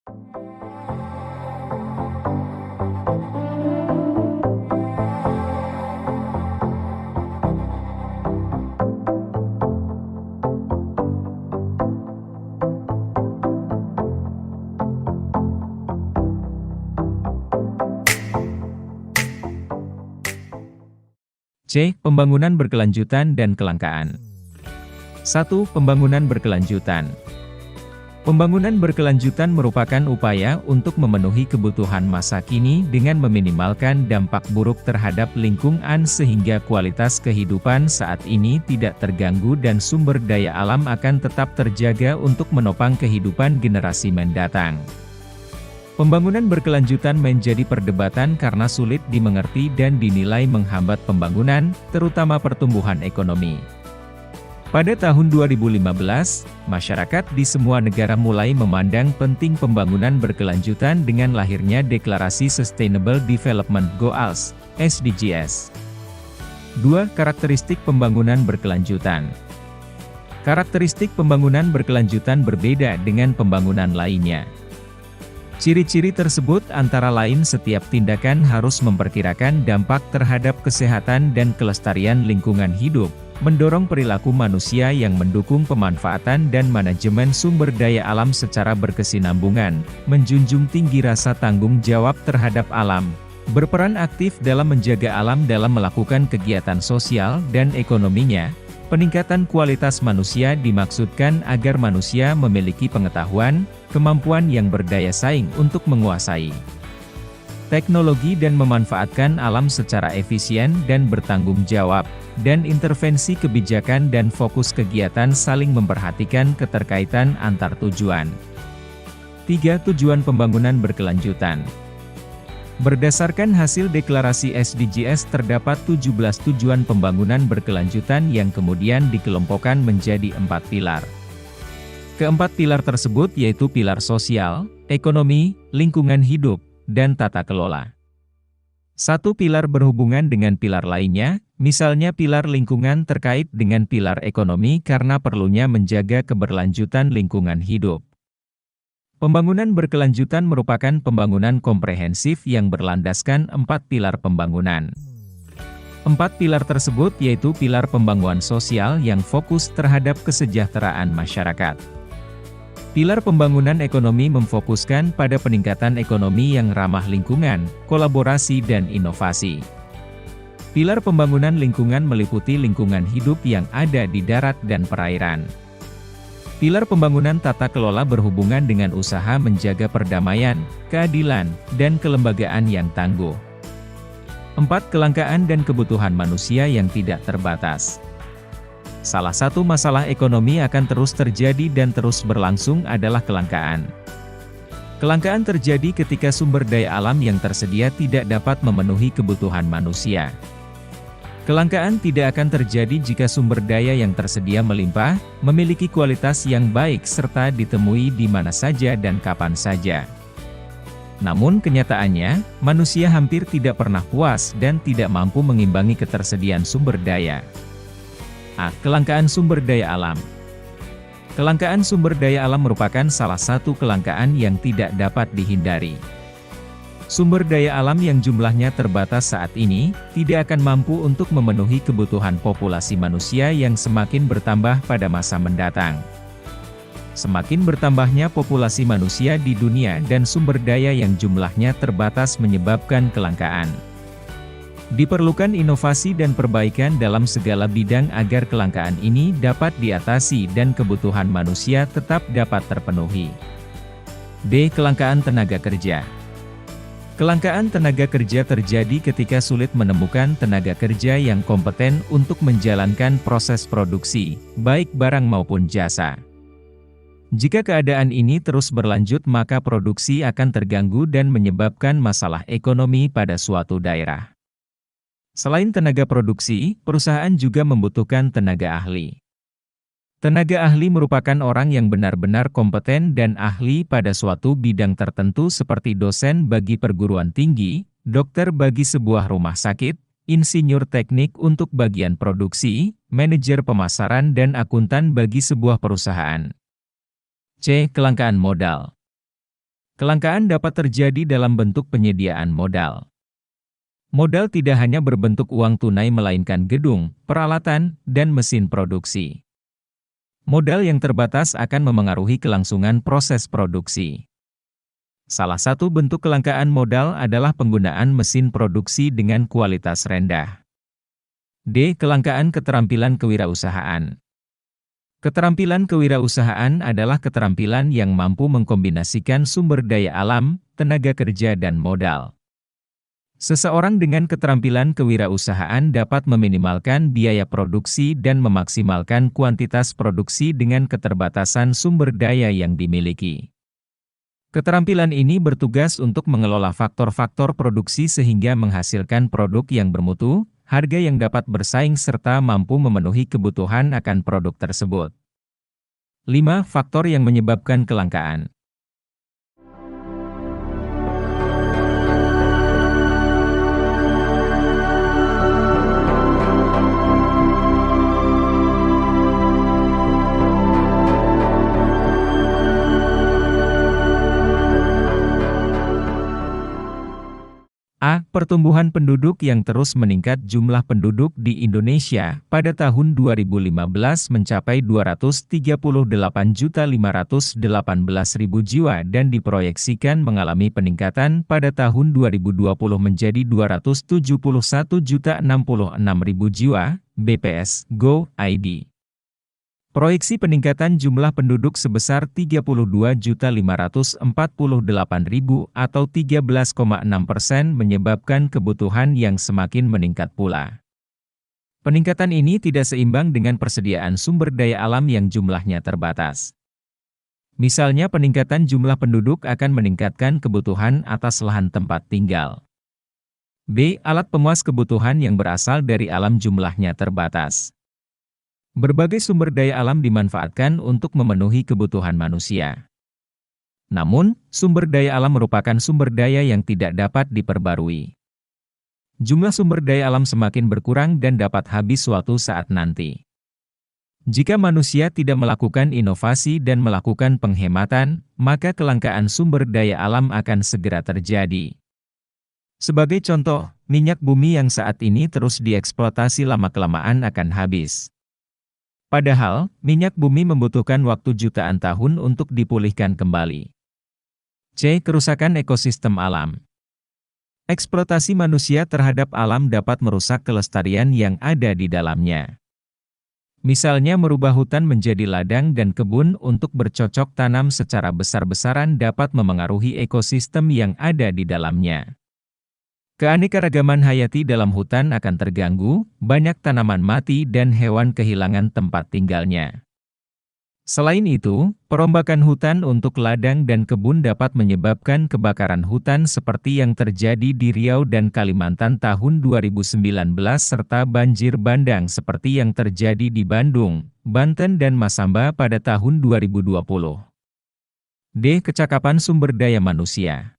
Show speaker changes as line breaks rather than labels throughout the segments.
C. Pembangunan berkelanjutan dan kelangkaan. 1. Pembangunan berkelanjutan. Pembangunan berkelanjutan merupakan upaya untuk memenuhi kebutuhan masa kini dengan meminimalkan dampak buruk terhadap lingkungan sehingga kualitas kehidupan saat ini tidak terganggu dan sumber daya alam akan tetap terjaga untuk menopang kehidupan generasi mendatang. Pembangunan berkelanjutan menjadi perdebatan karena sulit dimengerti dan dinilai menghambat pembangunan, terutama pertumbuhan ekonomi. Pada tahun 2015, masyarakat di semua negara mulai memandang penting pembangunan berkelanjutan dengan lahirnya Deklarasi Sustainable Development Goals, SDGs. 2. Karakteristik pembangunan berkelanjutan. Karakteristik pembangunan berkelanjutan berbeda dengan pembangunan lainnya. Ciri-ciri tersebut antara lain setiap tindakan harus memperkirakan dampak terhadap kesehatan dan kelestarian lingkungan hidup, mendorong perilaku manusia yang mendukung pemanfaatan dan manajemen sumber daya alam secara berkesinambungan, menjunjung tinggi rasa tanggung jawab terhadap alam, berperan aktif dalam menjaga alam dalam melakukan kegiatan sosial dan ekonominya. Peningkatan kualitas manusia dimaksudkan agar manusia memiliki pengetahuan, kemampuan yang berdaya saing untuk menguasai teknologi dan memanfaatkan alam secara efisien dan bertanggung jawab, dan intervensi kebijakan dan fokus kegiatan saling memperhatikan keterkaitan antar tujuan. 3. Tujuan pembangunan berkelanjutan. Berdasarkan hasil deklarasi SDGs terdapat 17 tujuan pembangunan berkelanjutan yang kemudian dikelompokkan menjadi 4 pilar. Keempat pilar tersebut yaitu pilar sosial, ekonomi, lingkungan hidup, dan tata kelola. Satu pilar berhubungan dengan pilar lainnya, misalnya pilar lingkungan terkait dengan pilar ekonomi karena perlunya menjaga keberlanjutan lingkungan hidup. Pembangunan berkelanjutan merupakan pembangunan komprehensif yang berlandaskan 4 pilar pembangunan. 4 pilar tersebut yaitu pilar pembangunan sosial yang fokus terhadap kesejahteraan masyarakat. Pilar pembangunan ekonomi memfokuskan pada peningkatan ekonomi yang ramah lingkungan, kolaborasi dan inovasi. Pilar pembangunan lingkungan meliputi lingkungan hidup yang ada di darat dan perairan. Pilar pembangunan tata kelola berhubungan dengan usaha menjaga perdamaian, keadilan, dan kelembagaan yang tangguh. 4. Kelangkaan dan kebutuhan manusia yang tidak terbatas. Salah satu masalah ekonomi akan terus terjadi dan terus berlangsung adalah kelangkaan. Kelangkaan terjadi ketika sumber daya alam yang tersedia tidak dapat memenuhi kebutuhan manusia. Kelangkaan tidak akan terjadi jika sumber daya yang tersedia melimpah, memiliki kualitas yang baik serta ditemui di mana saja dan kapan saja. Namun kenyataannya, manusia hampir tidak pernah puas dan tidak mampu mengimbangi ketersediaan sumber daya. A. Kelangkaan sumber daya alam. Kelangkaan sumber daya alam merupakan salah satu kelangkaan yang tidak dapat dihindari. Sumber daya alam yang jumlahnya terbatas saat ini, tidak akan mampu untuk memenuhi kebutuhan populasi manusia yang semakin bertambah pada masa mendatang. Semakin bertambahnya populasi manusia di dunia dan sumber daya yang jumlahnya terbatas menyebabkan kelangkaan. Diperlukan inovasi dan perbaikan dalam segala bidang agar kelangkaan ini dapat diatasi dan kebutuhan manusia tetap dapat terpenuhi. D. Kelangkaan tenaga kerja. Kelangkaan tenaga kerja terjadi ketika sulit menemukan tenaga kerja yang kompeten untuk menjalankan proses produksi, baik barang maupun jasa. Jika keadaan ini terus berlanjut maka produksi akan terganggu dan menyebabkan masalah ekonomi pada suatu daerah. Selain tenaga produksi, perusahaan juga membutuhkan tenaga ahli. Tenaga ahli merupakan orang yang benar-benar kompeten dan ahli pada suatu bidang tertentu seperti dosen bagi perguruan tinggi, dokter bagi sebuah rumah sakit, insinyur teknik untuk bagian produksi, manajer pemasaran dan akuntan bagi sebuah perusahaan. C. Kelangkaan modal. Kelangkaan dapat terjadi dalam bentuk penyediaan modal. Modal tidak hanya berbentuk uang tunai melainkan gedung, peralatan, dan mesin produksi. Modal yang terbatas akan memengaruhi kelangsungan proses produksi. Salah satu bentuk kelangkaan modal adalah penggunaan mesin produksi dengan kualitas rendah. D. Kelangkaan keterampilan kewirausahaan. Keterampilan kewirausahaan adalah keterampilan yang mampu mengkombinasikan sumber daya alam, tenaga kerja dan modal. Seseorang dengan keterampilan kewirausahaan dapat meminimalkan biaya produksi dan memaksimalkan kuantitas produksi dengan keterbatasan sumber daya yang dimiliki. Keterampilan ini bertugas untuk mengelola faktor-faktor produksi sehingga menghasilkan produk yang bermutu, harga yang dapat bersaing serta mampu memenuhi kebutuhan akan produk tersebut. 5. Faktor yang menyebabkan kelangkaan. A. Pertumbuhan penduduk yang terus meningkat. Jumlah penduduk di Indonesia pada tahun 2015 mencapai 238.518.000 jiwa dan diproyeksikan mengalami peningkatan pada tahun 2020 menjadi 271.066.000 jiwa, BPS Go.id. Proyeksi peningkatan jumlah penduduk sebesar 32.548.000 atau 13,6% menyebabkan kebutuhan yang semakin meningkat pula. Peningkatan ini tidak seimbang dengan persediaan sumber daya alam yang jumlahnya terbatas. Misalnya peningkatan jumlah penduduk akan meningkatkan kebutuhan atas lahan tempat tinggal. B. Alat pemuas kebutuhan yang berasal dari alam jumlahnya terbatas. Berbagai sumber daya alam dimanfaatkan untuk memenuhi kebutuhan manusia. Namun, sumber daya alam merupakan sumber daya yang tidak dapat diperbarui. Jumlah sumber daya alam semakin berkurang dan dapat habis suatu saat nanti. Jika manusia tidak melakukan inovasi dan melakukan penghematan, maka kelangkaan sumber daya alam akan segera terjadi. Sebagai contoh, minyak bumi yang saat ini terus dieksploitasi lama-kelamaan akan habis. Padahal, minyak bumi membutuhkan waktu jutaan tahun untuk dipulihkan kembali. C. Kerusakan ekosistem alam. Eksploitasi manusia terhadap alam dapat merusak kelestarian yang ada di dalamnya. Misalnya merubah hutan menjadi ladang dan kebun untuk bercocok tanam secara besar-besaran dapat memengaruhi ekosistem yang ada di dalamnya. Keanekaragaman hayati dalam hutan akan terganggu, banyak tanaman mati dan hewan kehilangan tempat tinggalnya. Selain itu, perombakan hutan untuk ladang dan kebun dapat menyebabkan kebakaran hutan seperti yang terjadi di Riau dan Kalimantan tahun 2019 serta banjir bandang seperti yang terjadi di Bandung, Banten dan Masamba pada tahun 2020. D. Kecakapan sumber daya manusia.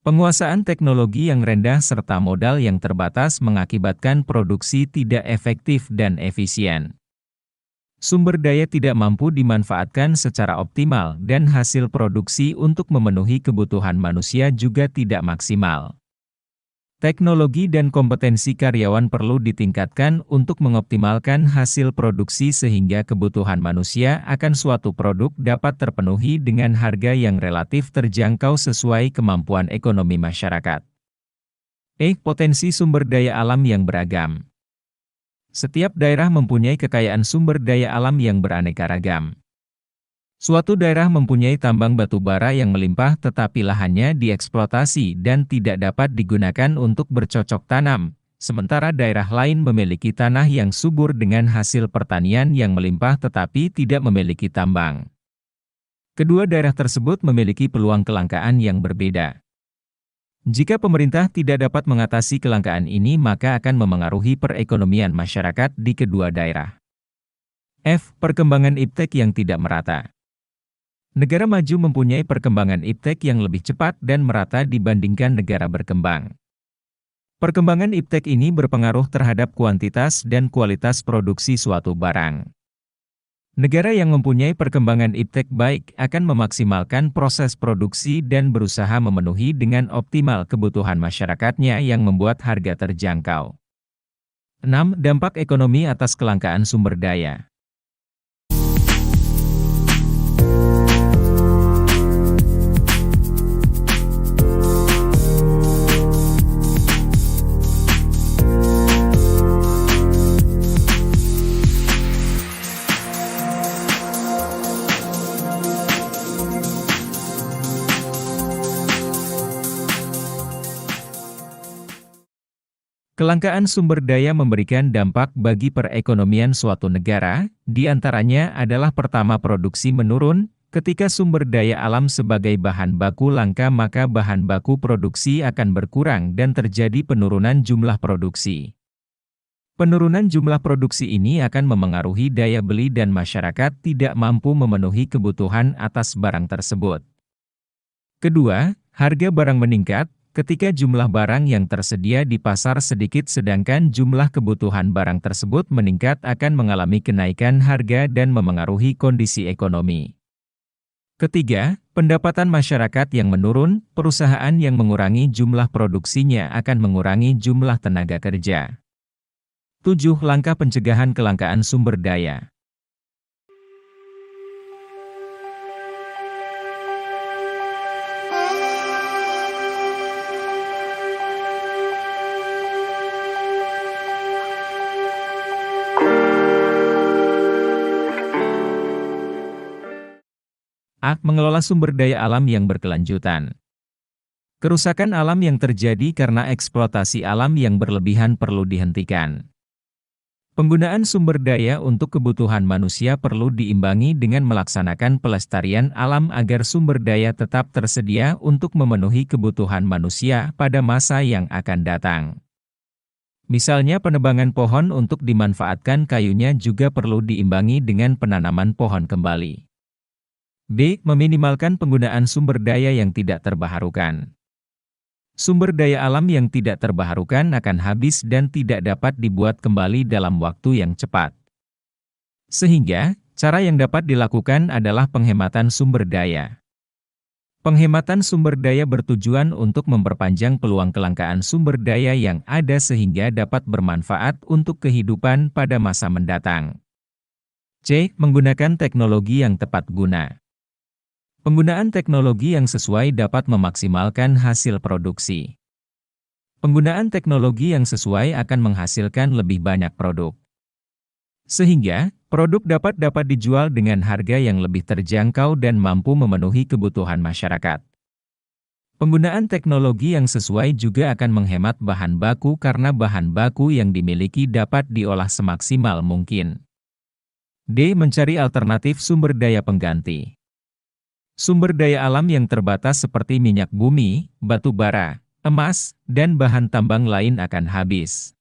Penguasaan teknologi yang rendah serta modal yang terbatas mengakibatkan produksi tidak efektif dan efisien. Sumber daya tidak mampu dimanfaatkan secara optimal dan hasil produksi untuk memenuhi kebutuhan manusia juga tidak maksimal. Teknologi dan kompetensi karyawan perlu ditingkatkan untuk mengoptimalkan hasil produksi sehingga kebutuhan manusia akan suatu produk dapat terpenuhi dengan harga yang relatif terjangkau sesuai kemampuan ekonomi masyarakat. E. Potensi sumber daya alam yang beragam. Setiap daerah mempunyai kekayaan sumber daya alam yang beraneka ragam. Suatu daerah mempunyai tambang batu bara yang melimpah tetapi lahannya dieksploitasi dan tidak dapat digunakan untuk bercocok tanam, sementara daerah lain memiliki tanah yang subur dengan hasil pertanian yang melimpah tetapi tidak memiliki tambang. Kedua daerah tersebut memiliki peluang kelangkaan yang berbeda. Jika pemerintah tidak dapat mengatasi kelangkaan ini maka akan memengaruhi perekonomian masyarakat di kedua daerah. F. Perkembangan iptek yang tidak merata. Negara maju mempunyai perkembangan iptek yang lebih cepat dan merata dibandingkan negara berkembang. Perkembangan iptek ini berpengaruh terhadap kuantitas dan kualitas produksi suatu barang. Negara yang mempunyai perkembangan iptek baik akan memaksimalkan proses produksi dan berusaha memenuhi dengan optimal kebutuhan masyarakatnya yang membuat harga terjangkau. 6. Dampak ekonomi atas kelangkaan sumber daya. Kelangkaan sumber daya memberikan dampak bagi perekonomian suatu negara, di antaranya adalah pertama produksi menurun, ketika sumber daya alam sebagai bahan baku langka maka bahan baku produksi akan berkurang dan terjadi penurunan jumlah produksi. Penurunan jumlah produksi ini akan memengaruhi daya beli dan masyarakat tidak mampu memenuhi kebutuhan atas barang tersebut. Kedua, harga barang meningkat. Ketika jumlah barang yang tersedia di pasar sedikit sedangkan jumlah kebutuhan barang tersebut meningkat akan mengalami kenaikan harga dan memengaruhi kondisi ekonomi. Ketiga, pendapatan masyarakat yang menurun, perusahaan yang mengurangi jumlah produksinya akan mengurangi jumlah tenaga kerja. 7. Langkah pencegahan kelangkaan sumber daya. A. Mengelola sumber daya alam yang berkelanjutan. Kerusakan alam yang terjadi karena eksploitasi alam yang berlebihan perlu dihentikan. Penggunaan sumber daya untuk kebutuhan manusia perlu diimbangi dengan melaksanakan pelestarian alam agar sumber daya tetap tersedia untuk memenuhi kebutuhan manusia pada masa yang akan datang. Misalnya penebangan pohon untuk dimanfaatkan kayunya juga perlu diimbangi dengan penanaman pohon kembali. B. Meminimalkan penggunaan sumber daya yang tidak terbaharukan. Sumber daya alam yang tidak terbaharukan akan habis dan tidak dapat dibuat kembali dalam waktu yang cepat. Sehingga, cara yang dapat dilakukan adalah penghematan sumber daya. Penghematan sumber daya bertujuan untuk memperpanjang peluang kelangkaan sumber daya yang ada sehingga dapat bermanfaat untuk kehidupan pada masa mendatang. C. Menggunakan teknologi yang tepat guna. Penggunaan teknologi yang sesuai dapat memaksimalkan hasil produksi. Penggunaan teknologi yang sesuai akan menghasilkan lebih banyak produk. Sehingga, produk dapat dijual dengan harga yang lebih terjangkau dan mampu memenuhi kebutuhan masyarakat. Penggunaan teknologi yang sesuai juga akan menghemat bahan baku karena bahan baku yang dimiliki dapat diolah semaksimal mungkin. D. Mencari alternatif sumber daya pengganti. Sumber daya alam yang terbatas seperti minyak bumi, batu bara, emas, dan bahan tambang lain akan habis.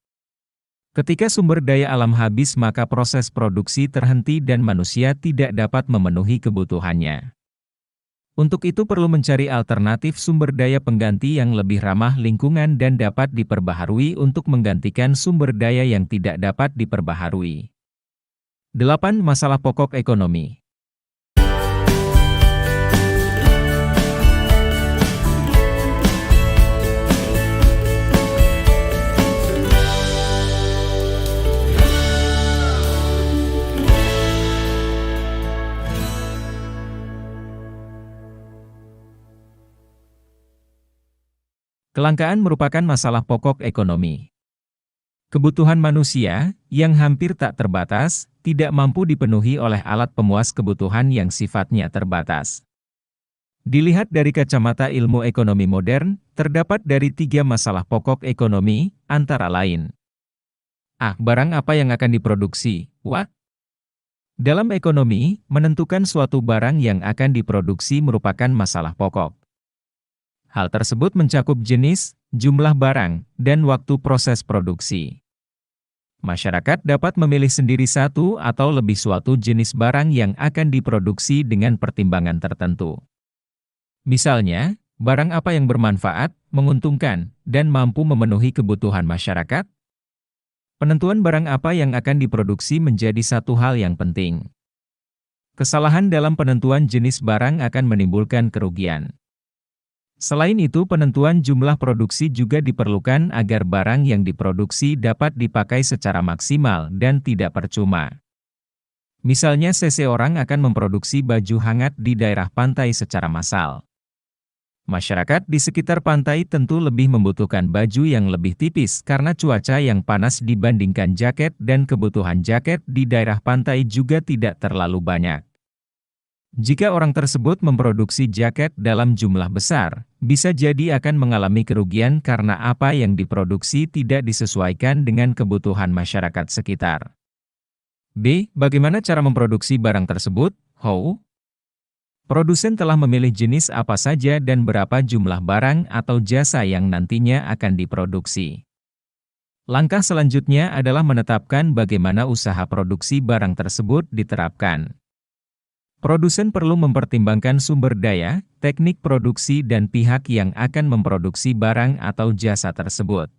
Ketika sumber daya alam habis maka proses produksi terhenti dan manusia tidak dapat memenuhi kebutuhannya. Untuk itu perlu mencari alternatif sumber daya pengganti yang lebih ramah lingkungan dan dapat diperbaharui untuk menggantikan sumber daya yang tidak dapat diperbaharui. 8. Masalah pokok ekonomi. Kelangkaan merupakan masalah pokok ekonomi. Kebutuhan manusia, yang hampir tak terbatas, tidak mampu dipenuhi oleh alat pemuas kebutuhan yang sifatnya terbatas. Dilihat dari kacamata ilmu ekonomi modern, terdapat dari 3 masalah pokok ekonomi, antara lain. A. Barang apa yang akan diproduksi? Wah. Dalam ekonomi, menentukan suatu barang yang akan diproduksi merupakan masalah pokok. Hal tersebut mencakup jenis, jumlah barang, dan waktu proses produksi. Masyarakat dapat memilih sendiri satu atau lebih suatu jenis barang yang akan diproduksi dengan pertimbangan tertentu. Misalnya, barang apa yang bermanfaat, menguntungkan, dan mampu memenuhi kebutuhan masyarakat? Penentuan barang apa yang akan diproduksi menjadi satu hal yang penting. Kesalahan dalam penentuan jenis barang akan menimbulkan kerugian. Selain itu, penentuan jumlah produksi juga diperlukan agar barang yang diproduksi dapat dipakai secara maksimal dan tidak percuma. Misalnya, seseorang akan memproduksi baju hangat di daerah pantai secara massal. Masyarakat di sekitar pantai tentu lebih membutuhkan baju yang lebih tipis karena cuaca yang panas dibandingkan jaket, dan kebutuhan jaket di daerah pantai juga tidak terlalu banyak. Jika orang tersebut memproduksi jaket dalam jumlah besar, bisa jadi akan mengalami kerugian karena apa yang diproduksi tidak disesuaikan dengan kebutuhan masyarakat sekitar. B. Bagaimana cara memproduksi barang tersebut? How? Produsen telah memilih jenis apa saja dan berapa jumlah barang atau jasa yang nantinya akan diproduksi. Langkah selanjutnya adalah menetapkan bagaimana usaha produksi barang tersebut diterapkan. Produsen perlu mempertimbangkan sumber daya, teknik produksi, dan pihak yang akan memproduksi barang atau jasa tersebut.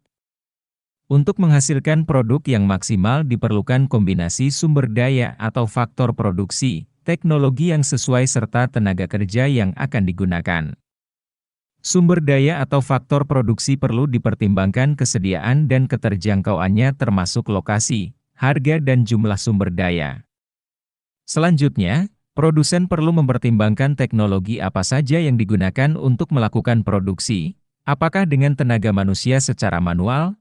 Untuk menghasilkan produk yang maksimal diperlukan kombinasi sumber daya atau faktor produksi, teknologi yang sesuai serta tenaga kerja yang akan digunakan. Sumber daya atau faktor produksi perlu dipertimbangkan kesediaan dan keterjangkauannya termasuk lokasi, harga, dan jumlah sumber daya. Selanjutnya, produsen perlu mempertimbangkan teknologi apa saja yang digunakan untuk melakukan produksi, apakah dengan tenaga manusia secara manual,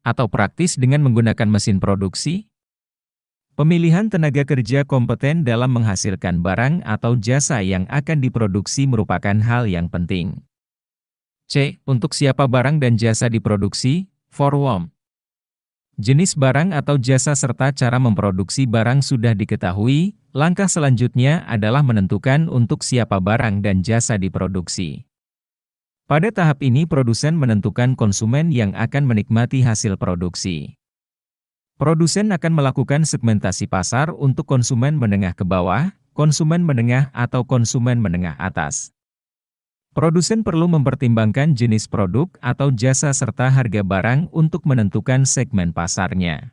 atau praktis dengan menggunakan mesin produksi. Pemilihan tenaga kerja kompeten dalam menghasilkan barang atau jasa yang akan diproduksi merupakan hal yang penting. C. Untuk siapa barang dan jasa diproduksi? For whom? Jenis barang atau jasa serta cara memproduksi barang sudah diketahui, langkah selanjutnya adalah menentukan untuk siapa barang dan jasa diproduksi. Pada tahap ini produsen menentukan konsumen yang akan menikmati hasil produksi. Produsen akan melakukan segmentasi pasar untuk konsumen menengah ke bawah, konsumen menengah, atau konsumen menengah atas. Produsen perlu mempertimbangkan jenis produk atau jasa serta harga barang untuk menentukan segmen pasarnya.